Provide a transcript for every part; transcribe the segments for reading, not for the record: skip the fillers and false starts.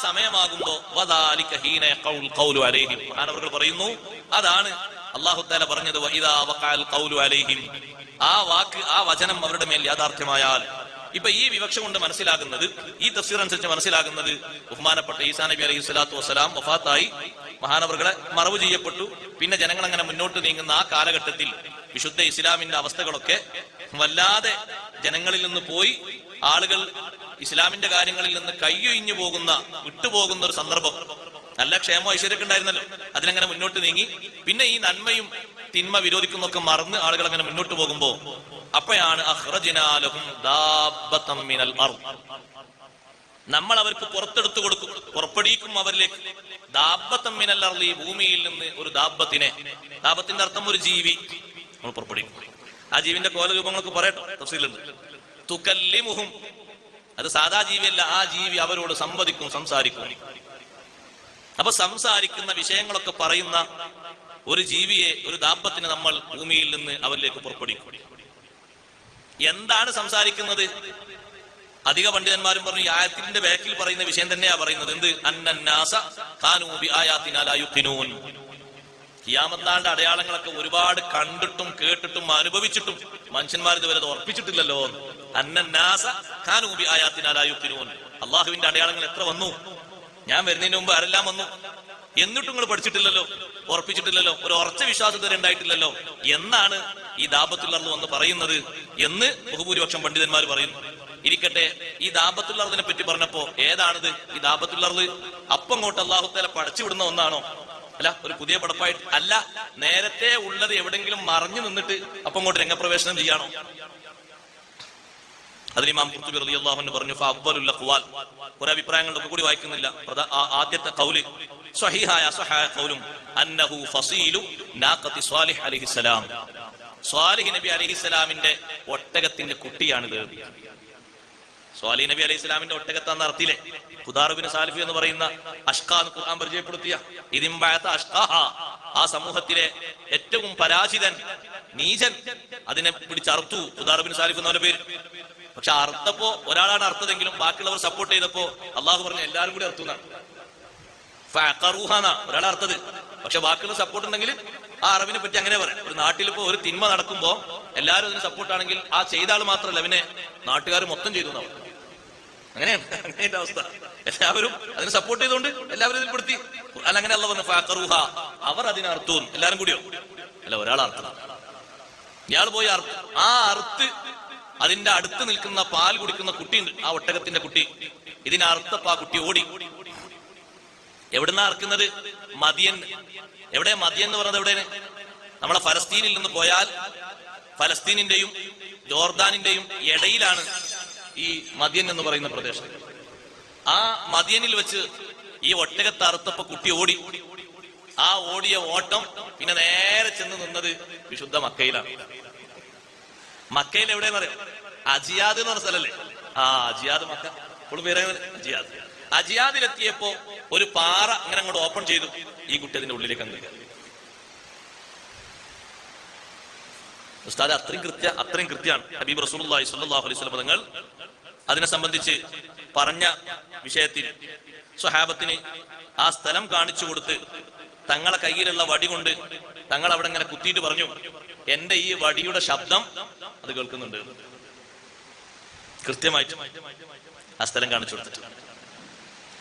സമയമാകുമ്പോ അവർ പറയുന്നു, അതാണ് അല്ലാഹു തആല പറഞ്ഞത്, വഇദാ വഖഅൽ ഖൗലു അലൈഹിം, ആ വാക്ക്, ആ വചനം അവരുടെ മേൽ യാഥാർത്ഥ്യമായാൽ. ഇപ്പൊ ഈ വിവക്ഷ കൊണ്ട് മനസ്സിലാകുന്നത്, ഈ തഫ്സീർ അനുസരിച്ച് മനസ്സിലാകുന്നത്, ബഹുമാനപ്പെട്ട ഈസാ നബി അലൈഹി സ്വലാത്തു വസ്സലാം വഫാത്തായി, മഹാനവറുകളെ മറവ് ചെയ്യപ്പെട്ടു. പിന്നെ ജനങ്ങൾ അങ്ങനെ മുന്നോട്ട് നീങ്ങുന്ന ആ കാലഘട്ടത്തിൽ വിശുദ്ധ ഇസ്ലാമിന്റെ അവസ്ഥകളൊക്കെ വല്ലാതെ ജനങ്ങളിൽ നിന്ന് പോയി, ആളുകൾ ഇസ്ലാമിന്റെ കാര്യങ്ങളിൽ നിന്ന് കയ്യൊഴിഞ്ഞു പോകുന്ന, വിട്ടുപോകുന്ന ഒരു സന്ദർഭം. നല്ല ക്ഷേമ ഐശ്വര്യമൊക്കെ ഉണ്ടായിരുന്നല്ലോ, അതിനങ്ങനെ മുന്നോട്ട് നീങ്ങി. പിന്നെ ഈ നന്മയും തിന്മ വിരോധിക്കുന്നൊക്കെ മറന്ന് ആളുകൾ അങ്ങനെ മുന്നോട്ട് പോകുമ്പോ അപ്പോഴാണ് നമ്മൾ അവർക്ക് പുറത്തെടുത്തു കൊടുക്കും, പുറപ്പെടുവിക്കും അവരിലേക്ക്. ദാബത്തം മിനൽ അർളി, ഭൂമിയിൽ നിന്ന് ഒരു ദാബത്തിനെ, ദാബത്തിന്റെ അർത്ഥം ഒരു ജീവി, നമ്മൾ പുറപ്പെടുവിക്കും. ആ ജീവിന്റെ കോല രൂപങ്ങളൊക്കെ പറയട്ടോ, തഫ്സീലുണ്ട്. തുകല്ലിമുഹും, അത് സാധാ ജീവിയല്ല, ആ ജീവി അവരോട് സംവദിക്കും, സംസാരിക്കും. അപ്പൊ സംസാരിക്കുന്ന വിഷയങ്ങളൊക്കെ പറയുന്ന ഒരു ജീവിയെ, ഒരു ദാബത്തിനെ നമ്മൾ ഭൂമിയിൽ നിന്ന് അവരിലേക്ക് പുറപ്പെടുവിക്കും. എന്താണ് സംസാരിക്കുന്നത്? അധിക പണ്ഡിതന്മാരും പറഞ്ഞു, ഈ ആയത്തിന്റെ ബാക്കിൽ പറയുന്ന വിഷയം തന്നെയാ പറയുന്നത്. എന്ത്? അന്നന്നാസ കാനൂ ബിആയാതിനാ ലാ യുഖിനൂൻ. ഖിയാമത്ത് അടയാളങ്ങളൊക്കെ ഒരുപാട് കണ്ടിട്ടും കേട്ടിട്ടും അനുഭവിച്ചിട്ടും മനുഷ്യന്മാർ ഇതുവരെ ഉറപ്പിച്ചിട്ടില്ലല്ലോ. അന്നന്നാസ കാനൂ ബിആയാതിനാ ലാ യുഖിനൂൻ. അള്ളാഹുവിന്റെ അടയാളങ്ങൾ എത്ര വന്നു, ഞാൻ വരുന്നതിന് മുമ്പ് ആരെല്ലാം വന്നു, എന്നിട്ടും നിങ്ങൾ പഠിച്ചിട്ടില്ലല്ലോ, ഉറപ്പിച്ചിട്ടില്ലല്ലോ, ഒരു ഉറച്ച വിശ്വാസം ഇതുവരെ ഉണ്ടായിട്ടില്ലല്ലോ. എന്നാണ് ഈ ദാബത്തുൽ അർള് വന്ന് പറയുന്നത് എന്ന് ബഹുഭൂരിപക്ഷം പണ്ഡിതന്മാർ പറയുന്നു. ഇരിക്കട്ടെ, ഈ ദാബത്തുൽ അർളിനെ പറ്റി പറഞ്ഞപ്പോ ഏതാണിത് ഈ ദാബത്തുൽ അർള്? അപ്പം അങ്ങോട്ട് അല്ലാഹു തആല പടച്ചു വിടുന്ന ഒന്നാണോ? അല്ല, ഒരു പുതിയ പടപ്പായിട്ട് അല്ല. നേരത്തെ ഉള്ളത് എവിടെങ്കിലും മറഞ്ഞു നിന്നിട്ട് അപ്പം അങ്ങോട്ട് രംഗപ്രവേശനം ചെയ്യാണോ? അതിൽ ഇമാം ഖുർത്തുബി റളിയല്ലാഹു അൻഹു പറഞ്ഞു, ഫഅവ്വലുൽ അഖ്വാൽ, ഒരു അഭിപ്രായങ്ങളൊക്കെ കൂടി വായിക്കുന്നില്ല. ആദ്യത്തെ ഖൗല് സ്വഹീഹായ ഖൗലും അന്നഹു ഫസീലു നാഖത്തി സ്വാലിഹ് അലൈഹിസ്സലാം, സ്വാലിഹ് നബി അലൈഹിസ്സലാമിന്റെ ഒട്ടകത്തിന്റെ കുട്ടിയാണിത്. സ്വാലിഹ് നബി അലൈഹി സ്വലാമിന്റെ ഒട്ടകത്താന്ന് അർത്ഥിലെ ഖുദാർ ബിൻ സാലിഫ് എന്ന് പറയുന്ന അഷ്ഖാ എന്ന് ഖുർആൻ പരിചയപ്പെടുത്തിയ ഇതിംബഅത അഷ്ഖാഹ, ആ സമൂഹത്തിലെ ഏറ്റവും പരാജിതൻ, നീചൻ, അതിനെ പിടിച്ചറുത്തു ഖുദാർ ബിൻ സാലിഫ് എന്നവരുടെ പേര്. പക്ഷെ അർത്ഥപ്പോ ഒരാളാണ് അർത്ഥതെങ്കിലും ബാക്കിയുള്ളവർ സപ്പോർട്ട് ചെയ്തപ്പോ അള്ളാഹു പറഞ്ഞു എല്ലാവരും കൂടി അർത്ഥം ഒരാളെ അർത്ഥത്. പക്ഷെ ബാക്കിയുള്ള സപ്പോർട്ട് ഉണ്ടെങ്കിൽ ആ അറിവിനെ പറ്റി അങ്ങനെ പറയാം. ഒരു നാട്ടിലിപ്പോ ഒരു തിന്മ നടക്കുമ്പോ എല്ലാവരും അതിന് സപ്പോർട്ടാണെങ്കിൽ ആ ചെയ്ത ആൾ മാത്രമല്ല, അവനെ നാട്ടുകാർ മൊത്തം ചെയ്തു എന്നാവും. അങ്ങനെയാണ്, അങ്ങനെയുള്ള അവസ്ഥ. എല്ലാവരും അതിന് സപ്പോർട്ട് ചെയ്തുകൊണ്ട് എല്ലാവരും ഇതിൽ പെടുത്തി. അല്ല, അങ്ങനെ അല്ല പറഞ്ഞു ഫഅഖറൂഹ, അവർ അതിനർത്ഥവും. എല്ലാരും കൂടിയോ? അല്ല, ഒരാൾ അർത്ഥം. ഇയാൾ പോയി ആ അർത്ത് അതിന്റെ അടുത്ത് നിൽക്കുന്ന പാൽ കുടിക്കുന്ന കുട്ടിയുണ്ട്, ആ ഒട്ടകത്തിന്റെ കുട്ടി. ഇതിനർത്ഥപ്പോ ആ കുട്ടി ഓടി. എവിടുന്നാ അറക്കുന്നത്? മദിയൻ. എവിടെ മദിയൻ എന്ന് പറയുന്നത്? എവിടെയാണ്? നമ്മളെ ഫലസ്തീനിൽ നിന്ന് പോയാൽ ഫലസ്തീനിന്റെയും ജോർദാനിന്റെയും ഇടയിലാണ് ഈ മദിയൻ എന്ന് പറയുന്ന പ്രദേശം. ആ മദിയനിൽ വെച്ച് ഈ ഒട്ടകത്തെ അറുത്തപ്പോ കുട്ടി ഓടി. ആ ഓടിയ ഓട്ടം പിന്നെ നേരെ ചെന്ന് നിന്നത് വിശുദ്ധ മക്കയിലാണ്. മക്കയിൽ എവിടെയെന്ന് അറിയാം? അജിയാദ് എന്ന് പറഞ്ഞ സ്ഥലല്ലേ? ആ അജിയാദ്, മക്ക ഇപ്പോൾ പേര് അജിയാദ്. അജിയാദിലെത്തിയപ്പോ ഒരു പാറ അങ്ങനെ അങ്ങോട്ട് ഓപ്പൺ ചെയ്തു. ഈ കുട്ടി അതിന്റെ ഉള്ളിലേക്ക് അങ്ങ്. ഉസ്താദ് അത്രയും കൃത്യമാണ് ഹബീബ് റസൂലുള്ളാഹി സ്വല്ലല്ലാഹു അലൈഹി വസല്ലം തങ്ങൾ അതിനെ സംബന്ധിച്ച് പറഞ്ഞ വിഷയത്തിൽ സ്വഹാബത്തിന് ആ സ്ഥലം കാണിച്ചു കൊടുത്ത് തങ്ങളെ കയ്യിലുള്ള വടി കൊണ്ട് തങ്ങൾ അവിടെ ഇങ്ങനെ കുത്തിയിട്ട് പറഞ്ഞു, എന്റെ ഈ വടിയുടെ ശബ്ദം അത് കേൾക്കുന്നുണ്ട്. കൃത്യമായിട്ട് ആ സ്ഥലം കാണിച്ചു കൊടുത്തിട്ട്.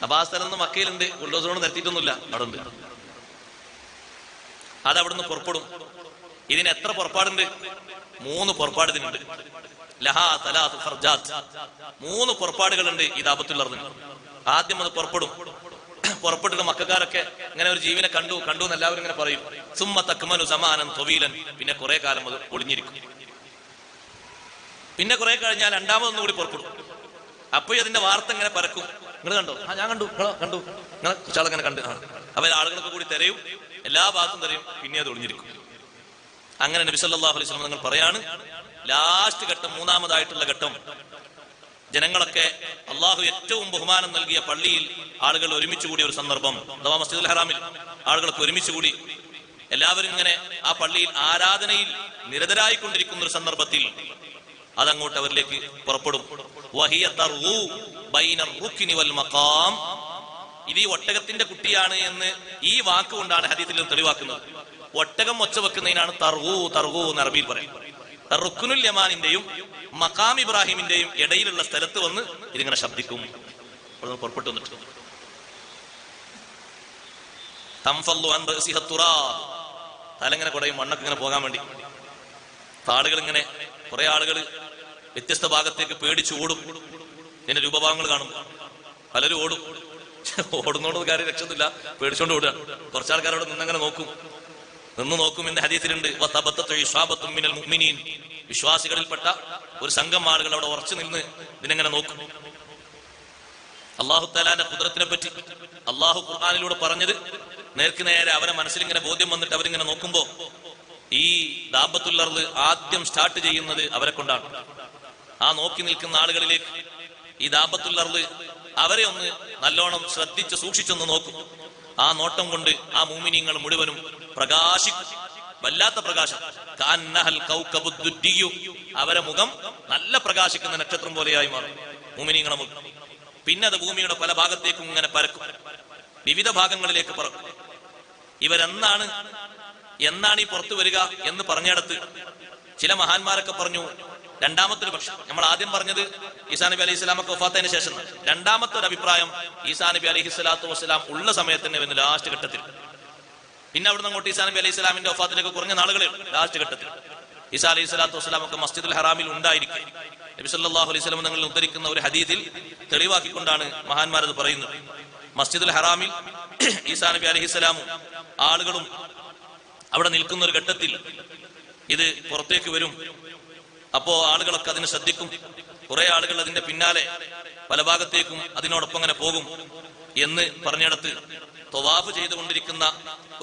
അപ്പൊ ആ സ്ഥലം ഒന്ന് മക്കയിലുണ്ട്, ബുൾഡോസറോട് നിർത്തിയിട്ടൊന്നുമില്ല, അവിടെ ഉണ്ട്. അത് അവിടുന്ന് പുറപ്പെടും. ഇതിന് എത്ര പുറപ്പാടുണ്ട്? 3 പുറപ്പാട് ഇതിനുണ്ട്. ലഹാ സലാത്തു ഫർജാത്ത്, 3 പുറപ്പാടുകളുണ്ട് ഈ ദാബത്തുൽ അർള്. ആദ്യം അത് പുറപ്പെടും. പുറപ്പെട്ടിട്ട് മക്കാരൊക്കെ ഇങ്ങനെ ഒരു ജീവനെ കണ്ടു എന്ന് എല്ലാവരും ഇങ്ങനെ പറയും. സുമ്മ തക്മനു സമാനൻ തൊവീലൻ, പിന്നെ കുറെ കാലം അത് ഒളിഞ്ഞിരിക്കും. പിന്നെ കുറെ കഴിഞ്ഞാൽ രണ്ടാമതൊന്നും കൂടി പുറപ്പെടും. അപ്പൊ അതിന്റെ വാർത്ത ഇങ്ങനെ പരക്കും. നിങ്ങൾ കണ്ടോ? ആ ഞാൻ കണ്ടു, കണ്ടു, നിങ്ങളെ കുച്ചാളിങ്ങനെ കണ്ടു. അവർ ആളുകളൊക്കെ കൂടി തിരയും, എല്ലാ ഭാഗത്തും തിരയും, പിന്നെ അത് ഒളിഞ്ഞിരിക്കും. അങ്ങനെ നബി സല്ലല്ലാഹു അലൈഹി വസല്ലം നിങ്ങൾ പറയാണ്, ലാസ്റ്റ് ഘട്ടം, 3ാമതായിട്ടുള്ള ഘട്ടം, ജനങ്ങളൊക്കെ അള്ളാഹു ഏറ്റവും ബഹുമാനം നൽകിയ പള്ളിയിൽ ആളുകൾ ഒരുമിച്ച് കൂടിയ ഒരു സന്ദർഭം, അഥവാ മസ്ജിദുൽ ഹറാമിൽ ആളുകളൊക്കെ ഒരുമിച്ച് കൂടി എല്ലാവരും ഇങ്ങനെ ആ പള്ളിയിൽ ആരാധനയിൽ നിരതരായിക്കൊണ്ടിരിക്കുന്ന ഒരു സന്ദർഭത്തിൽ അതങ്ങോട്ട് അവരിലേക്ക് പുറപ്പെടും. ഇത് ഈ ഒട്ടകത്തിന്റെ കുട്ടിയാണ് എന്ന് ഈ വാക്കുകൊണ്ടാണ് ഹദീസിൽ നിന്ന് തെളിവാക്കുന്നത്. ഒട്ടകം ഒച്ച വെക്കുന്നതിനാണ് തർഗൂ തർഗൂ എന്ന് അറബിയിൽ പറയും. റുക്നുൽ യമാനിന്റെയും മഖാം ഇബ്രാഹിമിന്റെയും ഇടയിലുള്ള സ്ഥലത്ത് വന്ന് ഇതിങ്ങനെ ശബ്ദിക്കും. പുറപ്പെട്ടു വന്നിട്ട് തലങ്ങനെ കുടയും മണ്ണൊക്കെ ഇങ്ങനെ പോകാൻ വേണ്ടി ആളുകൾ ഇങ്ങനെ കുറെ ആളുകൾ വ്യത്യസ്ത ഭാഗത്തേക്ക് പേടിച്ച് ഓടും. ഇതിന്റെ രൂപഭാഗങ്ങൾ കാണും, പലരും ഓടും. ഓടുന്നോട് കാര്യം രക്ഷത്തില്ല, പേടിച്ചോണ്ട് ഓടുക. കുറച്ചാൾക്കാരോട് നിന്നങ്ങനെ നോക്കും, എന്ന് ഹദീസിലുണ്ട്. വിശ്വാസികളിൽപ്പെട്ട ഒരു സംഘം ആളുകൾ അവിടെ ഉറച്ചു നിന്ന് ഇതിനെങ്ങനെ നോക്കും. അള്ളാഹു തആലാന്റെ ഖുദ്റത്തിനെ പറ്റി അള്ളാഹു ഖുർആനിലൂടെ പറഞ്ഞത് നേർക്ക് നേരെ അവരെ മനസ്സിൽ ഇങ്ങനെ ബോധ്യം വന്നിട്ട് അവരിങ്ങനെ നോക്കുമ്പോ ഈ ദാബത്തുൽ അർള് ആദ്യം സ്റ്റാർട്ട് ചെയ്യുന്നത് അവരെ കൊണ്ടാണ്. ആ നോക്കി നിൽക്കുന്ന ആളുകളിലേക്ക് ഈ ദാബത്തുൽ അർള് അവരെ ഒന്ന് നല്ലോണം ശ്രദ്ധിച്ച് സൂക്ഷിച്ചൊന്ന് നോക്കും. ആ നോട്ടം കൊണ്ട് ആ മുഅ്മിനീങ്ങൾ മുഴുവനും പ്രകാശിക്കും, വല്ലാത്ത പ്രകാശം. അവരെ മുഖം നല്ല പ്രകാശിക്കുന്ന നക്ഷത്രം പോലെയായി മാറും മുഅ്മിനീങ്ങളുടെ മുഖം. പിന്നെ അത് ഭൂമിയുടെ പല ഭാഗത്തേക്കും ഇങ്ങനെ പരക്കും, വിവിധ ഭാഗങ്ങളിലേക്ക് പറക്കും. ഇവരെന്നാണ് ഈ പുറത്തു വരിക എന്ന് പറഞ്ഞിടത്ത് ചില മഹാന്മാരൊക്കെ പറഞ്ഞു രണ്ടാമത്തെ ഒരു പക്ഷം. നമ്മൾ ആദ്യം പറഞ്ഞത് ഈസാ നബി അലൈഹി സ്വലാമൊക്കെ വഫാത്തതിന് ശേഷം. രണ്ടാമത്തെ ഒരു അഭിപ്രായം ഈസാ നബി അലൈഹി സ്വലാത്തു വസ്സലാം ഉള്ള സമയത്ത് തന്നെ വരുന്നു, ലാസ്റ്റ് ഘട്ടത്തിൽ. പിന്നെ അവിടുന്ന് അങ്ങോട്ട് ഈസാ നബി അലൈഹി സ്വലാമിന്റെ വഫാത്തിലേക്ക് കുറഞ്ഞ നാളുകളിൽ ലാസ്റ്റ് ഘട്ടത്തിൽ ഈസാ അലൈഹി സ്വലാത്തു വസ്സലാം ഒക്കെ മസ്ജിദുൽ ഹറാമിൽ ഉണ്ടായിരിക്കും. നബി സല്ലല്ലാഹു അലൈഹി വസല്ലം തങ്ങളിൽ ഉദ്ധരിക്കുന്ന ഒരു ഹദീസിൽ തെളിവാക്കിക്കൊണ്ടാണ് മഹാന്മാരത് പറയുന്നത്. മസ്ജിദുൽ ഹറാമിൽ ഈസാ നബി അലൈഹി സ്വലാമും ആളുകളും അവിടെ നിൽക്കുന്ന ഒരു ഘട്ടത്തിൽ ഇത് പുറത്തേക്ക് വരും. അപ്പോ ആളുകളൊക്കെ അതിനെ ശ്രദ്ധിക്കും. കുറെ ആളുകൾ അതിന്റെ പിന്നാലെ പല ഭാഗത്തേക്കും അതിനോടൊപ്പം അങ്ങനെ പോകും എന്ന് പറഞ്ഞിടത്ത് ത്വവാഫ് ചെയ്തുകൊണ്ടിരിക്കുന്ന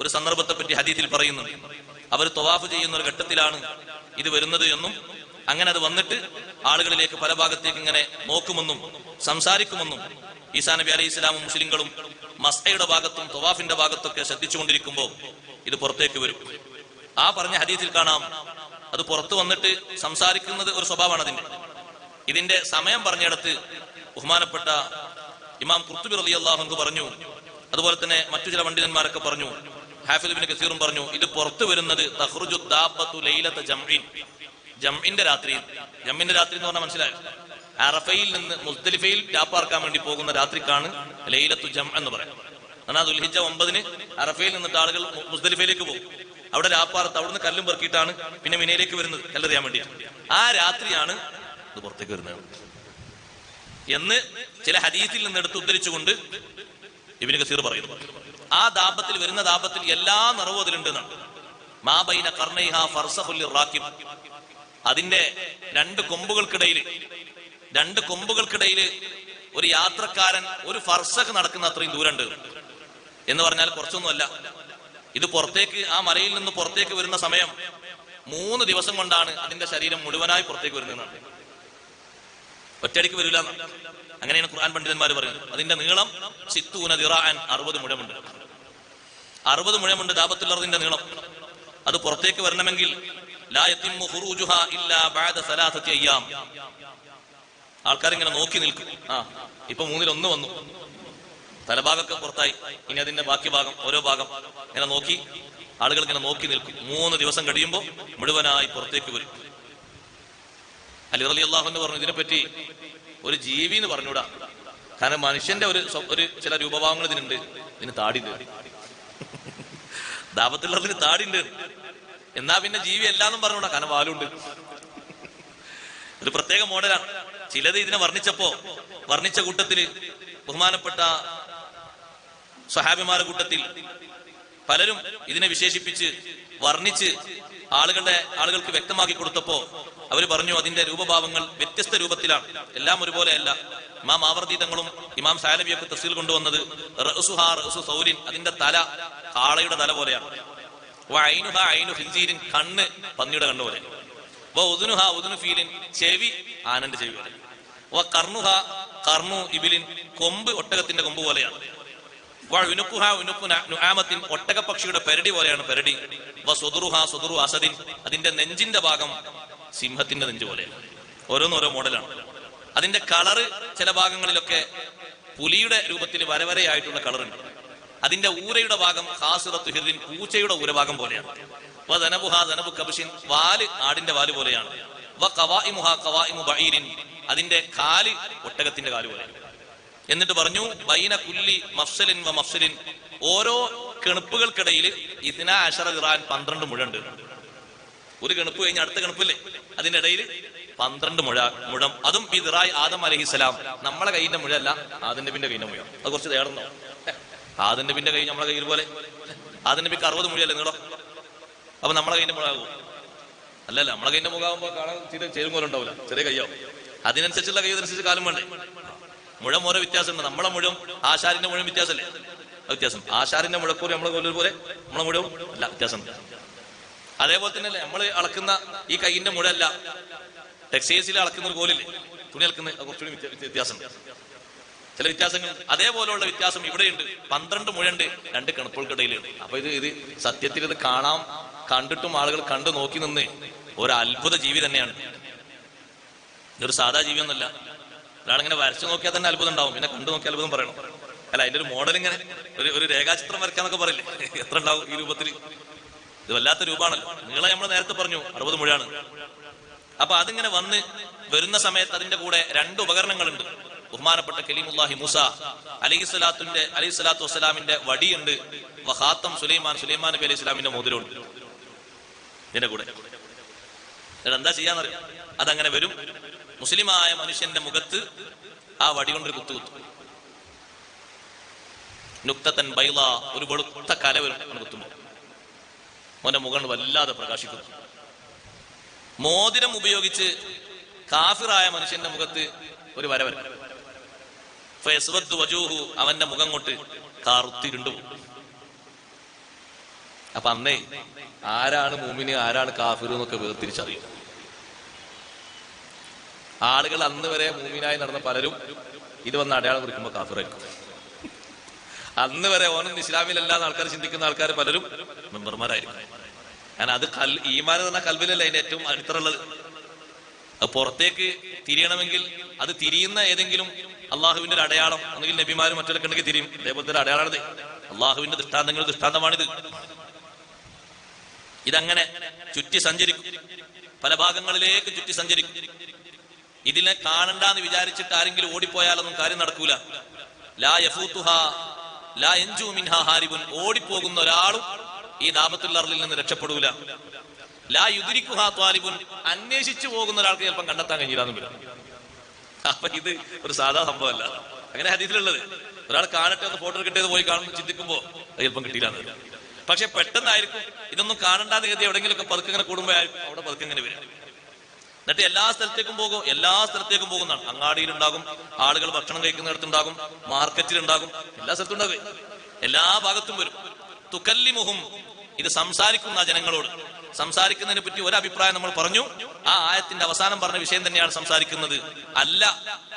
ഒരു സന്ദർഭത്തെ പറ്റി ഹദീസിൽ പറയുന്നുണ്ട്. അവർ ത്വവാഫ് ചെയ്യുന്ന ഒരു ഘട്ടത്തിലാണ് ഇത് വരുന്നത് എന്നും അങ്ങനെ അത് വന്നിട്ട് ആളുകളിലേക്ക് പല ഭാഗത്തേക്ക് ഇങ്ങനെ നോക്കുമെന്നും സംസാരിക്കുമെന്നും ഈസാ നബി അലൈഹി സ്വലാമും മുസ്ലിങ്ങളും മസ്അയുടെ ഭാഗത്തും ത്വവാഫിന്റെ ഭാഗത്തൊക്കെ ശ്രദ്ധിച്ചുകൊണ്ടിരിക്കുമ്പോൾ ഇത് പുറത്തേക്ക് വരും. ആ പറഞ്ഞ ഹദീസിൽ കാണാം അത് പുറത്തു വന്നിട്ട് സംസാരിക്കുന്നത് ഒരു സ്വഭാവമാണ്. ഇതിന്റെ സമയം പറഞ്ഞിടത്ത് ബഹുമാനപ്പെട്ട ഇമാം ഖുർത്തുബി റളിയല്ലാഹു അൻഹു പറഞ്ഞു, അതുപോലെ തന്നെ മറ്റു ചില പണ്ഡിതന്മാരൊക്കെ പറഞ്ഞു, ഹാഫിദ് ഇബ്നു കസീറും പറഞ്ഞു, ഇത് പുറത്തു വരുന്നത് തഖ്റുജു ദാബത്തു ലൈലത ജംഇൻ, ജംഇന്റെ രാത്രി. ജംഇന്റെ രാത്രി എന്ന് പറഞ്ഞാൽ മനസ്സിലായോ? അറഫയിൽ നിന്ന് മുസ്ദലിഫയിൽ രാപ്പാർക്കാൻ വേണ്ടി പോകുന്ന രാത്രിക്കാണ് ലൈലത്തു ജം എന്ന് പറയുന്നത്. എന്നാൽ ദുൽഹിജ്ജ 9 അറഫയിൽ നിന്നിട്ട് ആളുകൾ മുസ്ദലിഫയിലേക്ക് പോകും. അവിടെ രാപ്പാർത്ത് അവിടുന്ന് കല്ലും പെറുക്കിയിട്ടാണ് പിന്നെ മിനയിലേക്ക് വരുന്നത് കല്ലെറിയാൻ വേണ്ടി. ആ രാത്രിയാണ് ഇത് പുറത്തേക്ക് വരുന്നത് എന്ന് ചില ഹദീസിൽ നിന്ന് എടുത്ത് ഉദ്ധരിച്ചുകൊണ്ട് ഇബ്നു കസീർ പറയുന്നു. ആ ദാബത്തിൽ വരുന്ന ദാബത്തിൽ എല്ലാ നിറവും അതിലുണ്ട് എന്നാണ്. മാ ബൈന ഖർനൈഹാ ഫർസഖുൽ റാക്കിബ്, അതിന്റെ രണ്ട് കൊമ്പുകൾക്കിടയിൽ ഒരു യാത്രക്കാരൻ ഒരു ഫർസഖ് നടക്കുന്ന അത്രയും ദൂരമുണ്ട് എന്ന് പറഞ്ഞാൽ കുറച്ചൊന്നുമല്ല. ഇത് പുറത്തേക്ക് ആ മലയിൽ നിന്ന് പുറത്തേക്ക് വരുന്ന സമയം 3 ദിവസം കൊണ്ടാണ് അതിന്റെ ശരീരം മുഴുവനായി പുറത്തേക്ക് വരുന്നതെന്നാണ്. ഒറ്റയടിക്ക് വരില്ല, അങ്ങനെയാണ് ഖുർആൻ പണ്ഡിതന്മാർ പറയുന്നത്. അതിന്റെ നീളം 60 ദിറാഅൻ, 60 മുഴമുണ്ട്. 60 മുഴമുണ്ട് ദാബത്തുൽ അർദിന്റെ നീളം. അത് പുറത്തേക്ക് വരണമെങ്കിൽ ലാ യതിമ്മു ഖുറൂജുഹാ ഇല്ലാ ബഅദ 3 അയ്യാം. ആൾക്കാരിങ്ങനെ നോക്കി നിൽക്കും. ഇപ്പൊ 3-ൽ 1 വന്നു, തലഭാഗമൊക്കെ പുറത്തായി, ഇനി അതിന്റെ ബാക്കി ഭാഗം ഓരോ ഭാഗം ഇങ്ങനെ നോക്കി ആളുകൾ ഇങ്ങനെ നോക്കി നിൽക്കും. 3 ദിവസം കഴിയുമ്പോൾ മുഴുവനായി പുറത്തേക്ക് വരും. അലി റളിയല്ലാഹു അൻഹു പറഞ്ഞു, ഇതിനെപ്പറ്റി ഒരു ജീവി എന്ന് പറഞ്ഞൂടാ, കാരണം മനുഷ്യന്റെ ഒരു ചില രൂപഭാവങ്ങൾ ഇതിനുണ്ട്. ഇതിന് താടിണ്ട്, ദാബത്തുള്ളതിന് താടിണ്ട്. എന്നാ പിന്നെ ജീവി എല്ലാന്നും പറഞ്ഞൂടാ, കാരണം വാലുണ്ട്. ഒരു പ്രത്യേക മോഡലാണ്. ചിലത് ഇതിനെ വർണ്ണിച്ച കൂട്ടത്തില് ബഹുമാനപ്പെട്ട സ്വഹാബിമാരുടെ കൂട്ടത്തിൽ പലരും ഇതിനെ വിശേഷിപ്പിച്ച് വർണ്ണിച്ച് ആളുകൾക്ക് വ്യക്തമാക്കി കൊടുത്തപ്പോ അവര് പറഞ്ഞു അതിന്റെ രൂപഭാവങ്ങൾ വ്യത്യസ്ത രൂപത്തിലാണ്, എല്ലാം ഒരുപോലെയല്ല. ഇമാം മാവർദി തങ്ങളും ഇമാം സാലബിയൊക്കെ തഫ്സീൽ കൊണ്ടുവന്നത് റഅ്സുഹാ റഅ്സു സൗരിൻ, അതിന്റെ തല കാളയുടെ തല പോലെയാണ്. വഅൈനുഹാ ഐനു ഖിൻസീരിൻ, കണ്ണ് പന്നിയുടെ കണ്ണ് പോലെ. വഉദുനുഹാ ഉദുനു ഫീലിൻ, ചെവി ആനന്റെ ചെവി പോലെ. വഖർനുഹാ ഖർനു ഇബിലിൻ, കൊമ്പ് ഒട്ടകത്തിന്റെ കൊമ്പ് പോലെയാണ്. വഉനുഖുഹാ ഉനുഖു നുആമത്തിൻ, ഒട്ടകപക്ഷിയുടെ പെരടി പോലെയാണ് പെരടി. വസുദുറുഹാ സുദുറു അസദിൻ, അതിന്റെ നെഞ്ചിന്റെ ഭാഗം സിംഹത്തിന്റെ നെഞ്ച് പോലെയാണ്. ഓരോന്നോരോ മോഡലാണ്. അതിന്റെ കളറ് ചില ഭാഗങ്ങളിലൊക്കെ പുലിയുടെ രൂപത്തിൽ വരവരയായിട്ടുള്ള കളറുണ്ട്. അതിന്റെ ഊരയുടെ ഭാഗം ഖാസിറത്തു ഹിർറിൻ, പൂച്ചയുടെ ഊരഭാഗം പോലെയാണ്. വദനബുഹാ ദനബു കബ്ശിൻ, വാല് ആടിന്റെ വാല് പോലെയാണ്. വഖവാഇമുഹാ ഖവാഇമു ബഈരിൻ, അതിന്റെ കാല് ഒട്ടകത്തിന്റെ കാല് പോലെയാണ്. എന്നിട്ട് പറഞ്ഞു ബൈന കുല്ലി മഫ്സലിൻ വ മഫ്സലിൻ, ഓരോ കെണുപ്പുകൾക്കിടയിൽ 12 ദിറാൻ 12 മുഴണ്ട്. ഒരു കെണുപ്പ് കഴിഞ്ഞ് അടുത്ത കെണുപ്പില്ലേ, അതിന്റെ ഇടയിൽ 12 മുഴം. അതും ബിദ്റായി ആദം അലൈഹിസ്സലാം. നമ്മളെ കൈയിന്റെ മുഴ അല്ല, ആദിന്റെ പിന്നെ കൈയിന്റെ മുഴ. അത് കുറച്ച് തേടണോ? ആദിന്റെ പിന്നെ കൈ നമ്മളെ കയ്യിൽ പോലെ. ആദിന്റെ പിന്നെ 60 മുഴയല്ലേ നീളോ? അപ്പൊ നമ്മളെ കൈയിന്റെ മുഴ ആകുമോ? അല്ലല്ല, നമ്മളെ കൈയിന്റെ മുഖാകുമ്പോ കാണാൻ ചേരും പോലെ ഉണ്ടാവില്ല, ചെറിയ കയ്യാവും. അതിനനുസരിച്ചുള്ള കൈ അനുസരിച്ച് കാലം വേണ്ടേ? മുഴം ഓരോ വ്യത്യാസമുണ്ട്. നമ്മളെ മുഴുവൻ ആശാരിന്റെ മുഴുവൻ വ്യത്യാസമല്ലേ? വ്യത്യാസം. ആശാരിന്റെ മുഴക്കൂറി നമ്മളെ കൊല്ലൂർ പോലെ നമ്മളെ മുഴുവൻ അല്ല, വ്യത്യാസമുണ്ട്. അതേപോലെ തന്നെയല്ലേ നമ്മൾ അളക്കുന്ന ഈ കൈയിന്റെ മുഴ അല്ല, ടെക്സ്റ്റൈൽസിൽ അളക്കുന്ന ഒരു കോലില്ലേ, തുണി അളക്കുന്ന, കുറച്ചുകൂടി വ്യത്യാസമുണ്ട്, ചില വ്യത്യാസങ്ങൾ. അതേപോലെയുള്ള വ്യത്യാസം ഇവിടെയുണ്ട്. 12 മുഴണ്ട് 2 കണുപ്പുകൾക്കിടയിലുണ്ട്. അപ്പൊ ഇത് സത്യത്തിൽ ഇത് കണ്ടിട്ടും ആളുകൾ കണ്ടു നോക്കി നിന്ന് ഒരു അത്ഭുത ജീവി തന്നെയാണ്. ഇതൊരു സാധാ ജീവിയൊന്നുമല്ല. ഒരാളിങ്ങനെ വരച്ചു നോക്കിയാൽ തന്നെ അത്ഭുതം ഉണ്ടാവും, പിന്നെ കണ്ടു നോക്കിയാൽ അത്ഭുതം പറയണം. അല്ല, അതിന്റെ ഒരു മോഡൽ ഇങ്ങനെ ഒരു രേഖാചിത്രം വരയ്ക്കാന്നൊക്കെ പറയില്ലേ, എത്ര ഉണ്ടാവും ഈ രൂപത്തിൽ? ഇത് വല്ലാത്ത രൂപമാണല്ലോ. നീളം നമ്മൾ നേരത്തെ പറഞ്ഞു 60 മുഴയാണ്. അപ്പൊ അതിങ്ങനെ വരുന്ന സമയത്ത് അതിന്റെ കൂടെ 2 ഉപകരണങ്ങളുണ്ട്. ബഹുമാനപ്പെട്ട കലീമുല്ലാഹി മൂസ അലൈഹിസ്സലാത്തു വസ്സലാമിന്റെ വടിയുണ്ട്. വഖാത്തം സുലൈമാൻ നബി അലൈഹി സ്വലാമിന്റെ മോതിരമുണ്ട് ഇതിന്റെ കൂടെ. എന്താ ചെയ്യാന്നറിയാം? അതങ്ങനെ വരും. മുസ്ലിമായ മനുഷ്യന്റെ മുഖത്ത് ആ വടി കൊണ്ടൊരു കുത്തു. നുക്തത്തൻ ബൈള, ഒരു വെളുത്ത കല വരും കുത്തുമ്പോൾ. അവന്റെ മുഖം വല്ലാതെ പ്രകാശിക്കുന്നു. മോതിരം ഉപയോഗിച്ച് കാഫിറായ മനുഷ്യന്റെ മുഖത്ത് ഒരു വര വരും. ഫയസ്വദ്ദു വജൂഹു, അവന്റെ മുഖം കൊണ്ട് കറുത്തിരുണ്ടു. അപ്പൊ അന്നേ ആരാണ് മുഅ്മിന് ആരാണ് കാഫിർ എന്നൊക്കെ വേർതിരിച്ചറിയും. ആളുകൾ അന്ന് വരെ മുഅ്മിനായി നടന്ന പലരും ഇത് വന്ന് അടയാളം കുറിക്കുമ്പോൾ കാഫിറായിരിക്കും. അന്ന് വരെ ഓനൊന്നും ഇസ്ലാമിലല്ലാന്ന് ആൾക്കാർ ചിന്തിക്കുന്ന ആൾക്കാർ പലരും മെമ്പർമാരായിരിക്കും. കാരണം അത് ഈമാൻ എന്ന കൽബിലല്ല അതിന്റെ ഏറ്റവും അടിത്തറുള്ളത്. അത് പുറത്തേക്ക് തിരിയണമെങ്കിൽ അത് തിരിയുന്ന ഏതെങ്കിലും അള്ളാഹുവിന്റെ ഒരു അടയാളം, ഒന്നുകിൽ നബിമാരും മറ്റൊക്കെ ഉണ്ടെങ്കിൽ തിരിയും. അതേപോലത്തെ ഒരു അടയാളമാണിത്. അള്ളാഹുവിന്റെ ദൃഷ്ടാന്തമാണിത്. ഇതങ്ങനെ ചുറ്റി സഞ്ചരിക്കും, പല ഭാഗങ്ങളിലേക്ക് ചുറ്റി സഞ്ചരിക്കും. ഇതിനെ കാണണ്ടെന്ന് വിചാരിച്ചിട്ട് ആരെങ്കിലും ഓടിപ്പോയാലൊന്നും കാര്യം നടക്കൂല. ലാ യഫൂതുഹാ ലാ യൻജു മിൻഹാ ഹാരിബുൻ, ഓടിപ്പോകുന്ന ഒരാളും ഈ ദാബത്തുൽ അർളിൽ നിന്ന് രക്ഷപ്പെടൂല. ലാ യുദ്രിക്കുഹാ ത്വാലിബുൻ, അന്വേഷിച്ചു പോകുന്ന ഒരാൾക്ക് ചിലപ്പം കണ്ടെത്താൻ കഴിഞ്ഞില്ലാന്നും വരും. അപ്പൊ ഇത് ഒരു സാധാ സംഭവമല്ല. അങ്ങനെ ഹദീസിലുള്ളത്. ഒരാൾ കാണട്ടെ, ഒന്ന് ഫോട്ടോ എടുക്കട്ടെ എന്ന് പോയി കാണുമ്പോൾ ചിന്തിക്കുമ്പോ അത് ചിലപ്പം കിട്ടിയില്ലാന്ന് വരും. പക്ഷെ പെട്ടെന്നായിരിക്കും ഇതൊന്നും കാണണ്ടാന്ന് കരുതി എവിടെയെങ്കിലുമൊക്കെ പതുക്കെ ഇങ്ങനെ കൂടുമ്പോഴായിരിക്കും അവിടെ പതുക്കെ ഇങ്ങനെ വരും. എന്നിട്ട് എല്ലാ സ്ഥലത്തേക്കും പോകുന്നതാണ്. അങ്ങാടിയിലുണ്ടാകും, ആളുകൾ ഭക്ഷണം കഴിക്കുന്നിടത്തുണ്ടാകും, മാർക്കറ്റിലുണ്ടാകും, എല്ലാ സ്ഥലത്തും ഉണ്ടാകും, എല്ലാ ഭാഗത്തും വരും. തുകല്ലിമുഹും, ഇത് സംസാരിക്കുന്ന ജനങ്ങളോട്. സംസാരിക്കുന്നതിനെ പറ്റി ഒരു അഭിപ്രായം നമ്മൾ പറഞ്ഞു. ആ ആയത്തിന്റെ അവസാനം പറഞ്ഞ വിഷയം തന്നെയാണ് സംസാരിക്കുന്നത്. അല്ല,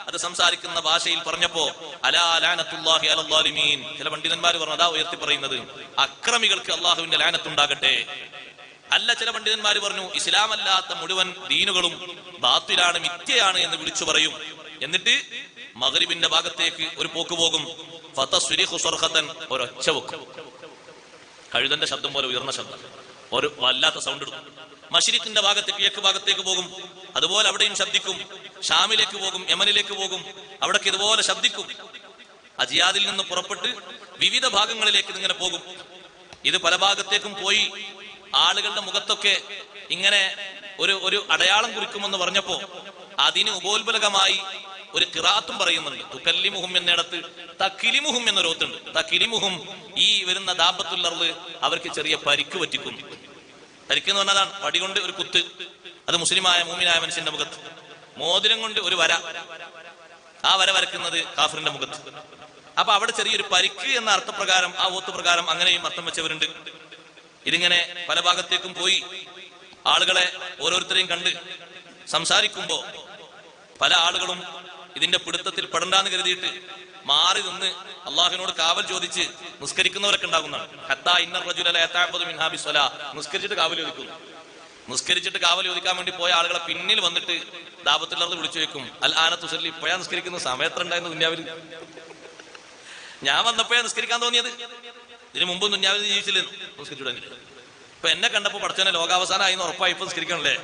അത് സംസാരിക്കുന്ന ഭാഷയിൽ പറഞ്ഞപ്പോ അലാ ലഅനത്തുല്ലാഹി അലൽ ളാലിമീൻ, ചില പണ്ഡിതന്മാർ പറഞ്ഞു അതാ ഉയർത്തി പറയുന്നത് അക്രമികൾക്ക് അള്ളാഹുവിന്റെ ലഅനത്തുണ്ടാകട്ടെ. അല്ല, ചില പണ്ഡിതന്മാർ പറഞ്ഞു ഇസ്ലാം അല്ലാത്ത മുഴുവൻ ദീനുകളും ബാത്തിലാണ്, മിഥ്യയാണ് എന്ന് വിളിച്ചു പറയും. എന്നിട്ട് മഗ്രിബിന്റെ ഭാഗത്തേക്ക് ഒരു പോക്ക് പോകും. ഫതസ്രിഖു സർഖതൻ, ഒരൊച്ച വെക്കും, കഴുതന്റെ ശബ്ദം പോലെ ഉയർന്ന ശബ്ദം, ഒരു വല്ലാത്ത സൗണ്ട് എടുക്കും. മശ്രിഖിന്റെ ഭാഗത്തേക്ക്, കിഴക്ക് ഭാഗത്തേക്ക് പോകും, അതുപോലെ അവിടെയും ശബ്ദിക്കും. ഷാമിലേക്ക് പോകും, യമനിലേക്ക് പോകും, അവിടേക്ക് ഇതുപോലെ ശബ്ദിക്കും. അജിയാദിൽ നിന്ന് പുറപ്പെട്ട് വിവിധ ഭാഗങ്ങളിലേക്ക് ഇതിങ്ങനെ പോകും. ഇത് പല ഭാഗത്തേക്കും പോയി ആളുകളുടെ മുഖത്തൊക്കെ ഇങ്ങനെ ഒരു അടയാളം കുറിക്കുമെന്ന് പറഞ്ഞപ്പോ അതിന് ഉപോത്ബലകമായി ഒരു ഖിറാഅത്തും പറയുന്നുണ്ട്. തുകല്ലിമുഹും എന്നിടത്ത് തഖിലിമുഹും എന്നൊരോത്തുണ്ട്. തഖിലിമുഹും, ഈ വരുന്ന ദാബത്തുൽ അർള് അവർക്ക് ചെറിയ പരിക്ക് പറ്റിക്കുന്നു. പരിക്ക് എന്ന് പറഞ്ഞതാണ് വടി കൊണ്ട് ഒരു കുത്ത്. അത് മുസ്ലിമായ മുഅ്മിനായ മനുഷ്യന്റെ മുഖത്ത്. മോതിരം കൊണ്ട് ഒരു വര, ആ വര വരക്കുന്നത് കാഫിറിന്റെ മുഖത്ത്. അപ്പൊ അവിടെ ചെറിയൊരു പരിക്ക് എന്ന അർത്ഥപ്രകാരം, ആ ഓത്ത് പ്രകാരം അങ്ങനെയും അർത്ഥം വെച്ചവരുണ്ട്. ഇതിങ്ങനെ പല ഭാഗത്തേക്കും പോയി ആളുകളെ ഓരോരുത്തരെയും കണ്ട് സംസാരിക്കുമ്പോ പല ആളുകളും ഇതിന്റെ പിടുത്തത്തിൽ പെടണ്ടാന്ന് കരുതിയിട്ട് മാറി നിന്ന് അള്ളാഹുവിനോട് കാവൽ ചോദിച്ച് നിസ്കരിക്കുന്നവരൊക്കെ ഉണ്ടാകുന്നതാണ്. ഹത്താ ഇന്ന റജുല ലാ യതഅബ്ബദു മിൻഹാ ബിസ്സലാ, നിസ്കരിച്ചിട്ട് കാവൽ ചോദിക്കുന്നു. നിസ്കരിച്ചിട്ട് കാവൽ ചോദിക്കാൻ വേണ്ടി പോയ ആളുകളെ പിന്നിൽ വന്നിട്ട് ദാബത്തുൽ അർള് വിളിച്ചു വെക്കും. അൽ ആന തുസല്ലി, ഇപ്പോഴാ നിസ്കരിക്കുന്ന, സമയത്ത് ഉണ്ടായിരുന്നു ദുനിയാവിൽ. ഞാൻ വന്നപ്പോഴേ നിസ്കരിക്കാൻ തോന്നിയത്. ഇതിന് മുമ്പ് ദുനിയാവിൽ ജീവിച്ചില്ലെന്നു, നിസ്കരിച്ചിടങ്ങില്ല. ഇപ്പൊ എന്നെ കണ്ടപ്പോ പഠിച്ചവനെ ലോകാവസാനമായി എന്ന് ഉറപ്പായി ഇപ്പൊ നിസ്കരിക്കണല്ലേ.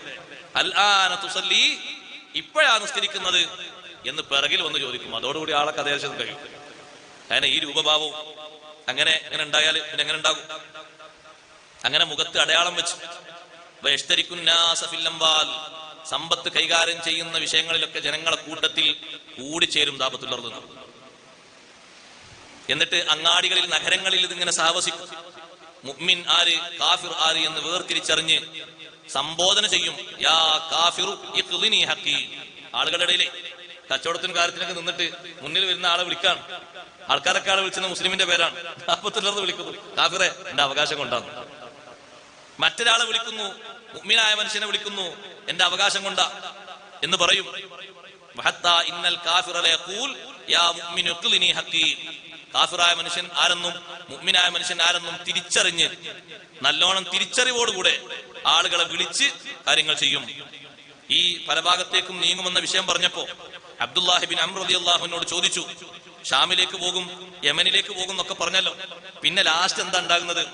അൽആന തുസല്ലി, ഇപ്പോഴാ നിസ്കരിക്കുന്നത് എന്ന് പിറകിൽ വന്ന് ചോദിക്കും. അതോടുകൂടി ആളെ കഥയശം കഴിയും. അങ്ങനെ ഈ രൂപഭാവവും അങ്ങനെ ഉണ്ടായാൽ പിന്നെ എങ്ങനെ ഉണ്ടാകും? അങ്ങനെ മുഖത്ത് അടയാളം വെച്ച് സമ്പത്ത് കൈകാര്യം ചെയ്യുന്ന വിഷയങ്ങളിലൊക്കെ ജനങ്ങളെ കൂട്ടത്തിൽ കൂടിച്ചേരും ദാബത്തുൽ അർദ്. എന്നിട്ട് അങ്ങാടികളിൽ നഗരങ്ങളിൽ ഇതിങ്ങനെ സാവസിക്കും. മുഅ്മിൻ ആര് കാഫിർ ആര് എന്ന് വേർതിരിച്ചറിഞ്ഞ് സംബോധന ചെയ്യും. യാ കാഫിറു ഇഖ്ദിനി ഹഖി. ആളുകളുടെ ഇടയിലെ കച്ചവടത്തിന് കാര്യത്തിനൊക്കെ നിന്നിട്ട് മുന്നിൽ വരുന്ന ആളെ വിളിക്കാൻ ആൾക്കാരൊക്കെ ആളെ വിളിച്ചത് മുസ്ലിമിന്റെ പേരാണ്. ദാബത്തുൽ അർദ് വിളിക്കുന്നു, കാഫിറെ എന്റെ അവകാശം കൊണ്ടാണ്. മറ്റൊരാളെ വിളിക്കുന്നു, മുഅ്മിനായ മനുഷ്യനെ വിളിക്കുന്നു, എന്റെ അവകാശം കൊണ്ടാ എന്ന് പറയും. ഇന്നൽ കാഫിറ ലയഖൂൽ യാ മുഅ്മിനു ഇഖ്ദിനി ഹഖി. കാഫിറായ മനുഷ്യൻ ആരെന്നും മുഅ്മിനായ മനുഷ്യൻ ആരെന്നും തിരിച്ചറിഞ്ഞ് നല്ലോണം തിരിച്ചറിവോടുകൂടെ ആളുകളെ വിളിച്ച് കാര്യങ്ങൾ ചെയ്യും. ഈ പല ഭാഗത്തേക്കും നീങ്ങുമെന്ന വിഷയം പറഞ്ഞപ്പോ അബ്ദുല്ലാഹി ബിൻ അംർ റളിയല്ലാഹുവിനോട് ചോദിച്ചു, ഷാമിലേക്ക് പോകും, യമനിലേക്ക് പോകും എന്നൊക്കെ പറഞ്ഞല്ലോ, പിന്നെ ലാസ്റ്റ് എന്താ ഉണ്ടാകുന്നത്?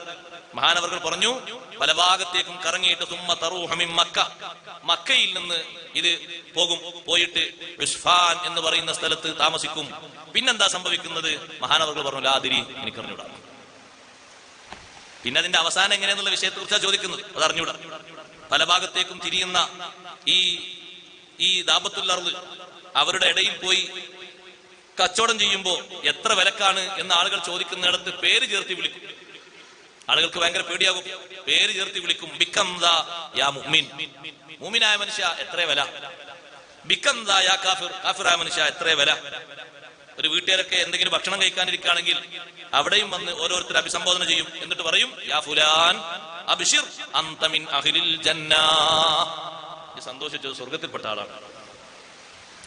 മഹാനവർകൾ പറഞ്ഞു, പല ഭാഗത്തേക്കും കറങ്ങിയിട്ട് സുമ്മ തറൂഹ മിൻ മക്ക, മക്കയിൽ നിന്ന് ഇത് പോകും, പോയിട്ട് ഉസ്ഫാൻ എന്ന് പറയുന്ന സ്ഥലത്ത് താമസിക്കും. പിന്നെന്താ സംഭവിക്കുന്നത്? മഹാനവർകൾ പറഞ്ഞു, ലാദിരി, എനിക്കറിഞ്ഞൂടാ. പിന്നെ അതിന്റെ അവസാനം എങ്ങനെയെന്നുള്ള വിഷയത്തെ കുറിച്ചാണ് ചോദിക്കുന്നത്, അത് അറിഞ്ഞൂടാ. പല ഭാഗത്തേക്കും തിരിയുന്ന ഈ ദാബത്തുൽ അർദ് അവരുടെ ഇടയിൽ പോയി കച്ചവടം ചെയ്യുമ്പോ എത്ര വിലക്കാണ് എന്ന് ആളുകൾ ചോദിക്കുന്നിടത്ത് പേര് ചേർത്തി വിളിക്കും. ആളുകൾക്ക് ഭയങ്കര പേടിയാകും. പേര് ചേർത്തി വിളിക്കും. ബിക്കംദാ യാ മുഅ്മിൻ, മുഅ്മിനായ മനുഷ്യ എത്ര വില. ബിക്കംദാ യാ കാഫിർ, കാഫിറായ മനുഷ്യ എത്ര വില. ഒരു വീട്ടുകാരൊക്കെ എന്തെങ്കിലും ഭക്ഷണം കഴിക്കാനിരിക്കുകയാണെങ്കിൽ അവിടെയും വന്ന് ഓരോരുത്തർ അഭിസംബോധന ചെയ്യും. എന്നിട്ട് പറയും, യാ ഫുലാൻ അബ്ശിർ അൻത മിൻ അഹ്ലിൽ ജന്നാ, സന്തോഷിച്ചത് സ്വർഗത്തിൽപ്പെട്ട ആളാണ്.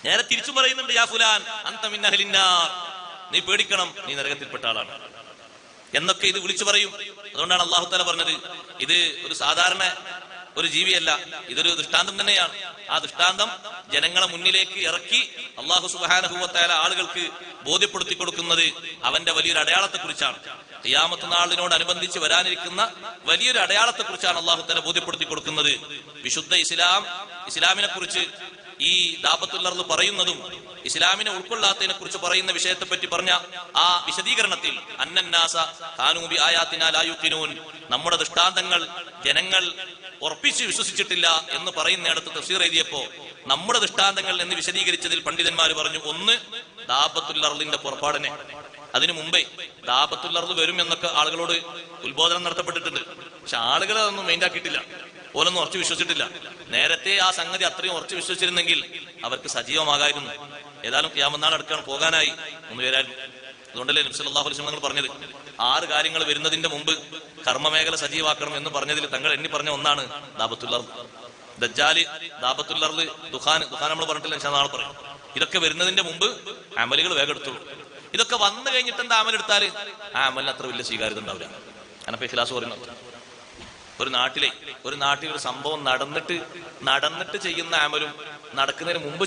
നേരെ തിരിച്ചു പറയുന്നുണ്ട്, യാ ഫുലാൻ അൻത മിൻ അഹ്ലിൻ നാർ, നീ പേടിക്കണം, നീ നരകത്തിൽപ്പെട്ട ആളാണ് എന്നൊക്കെ ഇത് വിളിച്ചു പറയും. അതുകൊണ്ടാണ് അല്ലാഹു തആല പറഞ്ഞത്, ഇത് ഒരു സാധാരണ ഒരു ജീവിയല്ല, ഇതൊരു ദൃഷ്ടാന്തം തന്നെയാണ്. ആ ദൃഷ്ടാന്തം ജനങ്ങളെ മുന്നിലേക്ക് ഇറക്കി അല്ലാഹു സുബ്ഹാനഹു വ തആല ആളുകൾക്ക് ബോധ്യപ്പെടുത്തി കൊടുക്കുന്നത് അവന്റെ വലിയൊരു അടയാളത്തെ കുറിച്ചാണ്. ഖിയാമത്ത് നാളിനോടനുബന്ധിച്ച് വരാനിരിക്കുന്ന വലിയൊരു അടയാളത്തെ കുറിച്ചാണ് അല്ലാഹു തആല ബോധ്യപ്പെടുത്തി കൊടുക്കുന്നത്. വിശുദ്ധ ഇസ്ലാമിനെ കുറിച്ച് ഈ ദാബത്തുൽ അർദ് പറയുന്നതും ഇസ്ലാമിനെ ഉൾക്കൊള്ളാത്തതിനെ കുറിച്ച് പറയുന്ന വിഷയത്തെ പറ്റി പറഞ്ഞ ആ വിശദീകരണത്തിൽ അന്നന്നാസ കാനൂ ബി ആയാതിനാ ലാ യുഖിനൂൻ, നമ്മുടെ ദൃഷ്ടാന്തങ്ങൾ ജനങ്ങൾ ഉറപ്പിച്ച് വിശ്വസിച്ചിട്ടില്ല എന്ന് പറയുന്നിടത്ത് തഫ്സീർ എഴുതിയപ്പോ നമ്മുടെ ദൃഷ്ടാന്തങ്ങൾ എന്ന് വിശദീകരിച്ചതിൽ പണ്ഡിതന്മാർ പറഞ്ഞു, ഒന്ന് ദാബത്തുൽ അർദിന്റെ പുറപ്പാടിനെ. അതിനു മുമ്പേ ദാബത്തുൽ അർദ് വരും എന്നൊക്കെ ആളുകളോട് ഉത്ബോധനം നടത്തപ്പെട്ടിട്ടുണ്ട്. പക്ഷെ ആളുകൾ അതൊന്നും മൈൻഡാക്കിയിട്ടില്ല, ഓലൊന്നും ഉറച്ചു വിശ്വസിച്ചിട്ടില്ല. നേരത്തെ ആ സംഗതി അത്രയും ഉറച്ചു വിശ്വസിച്ചിരുന്നെങ്കിൽ അവർക്ക് സജീവമാകായിരുന്നു. ഏതായാലും ഖിയാമത്ത് നാൾ അടുക്കാണ്, പോകാനായി, ഒന്ന് വരായിരുന്നു. അതുകൊണ്ടല്ലേ നബി സല്ലല്ലാഹു അലൈഹി വസല്ലം പറഞ്ഞത് 6 കാര്യങ്ങൾ വരുന്നതിന്റെ മുമ്പ് കർമ്മമേഖല സജീവാക്കണം എന്ന് പറഞ്ഞതിൽ തങ്ങൾ എണ്ണി പറഞ്ഞ ഒന്നാണ് ദാബത്തുൽ അർദ്. ദജ്ജാല്, ദാബത്തുൽ അർദ്, ദുഖാൻ നമ്മൾ പറഞ്ഞിട്ടില്ല, ഇൻഷാ അല്ലാഹ് നാളെ പറയും. ഇതൊക്കെ വരുന്നതിന്റെ മുമ്പ് അമലുകൾ വേഗം എടുത്തോളൂ. ഇതൊക്കെ വന്നു കഴിഞ്ഞിട്ട് എന്താ അമലെടുത്താൽ ആ അമലിന് അത്ര വലിയ സ്വീകാര്യത ഉണ്ടാവില്ല. ഞാനപ്പോ ഇഖ്ലാസ് പറയുന്നത്, ഒരു നാട്ടിൽ ഒരു സംഭവം നടന്നിട്ട് ചെയ്യുന്ന അമലും നടക്കുന്നതിന് മുമ്പ്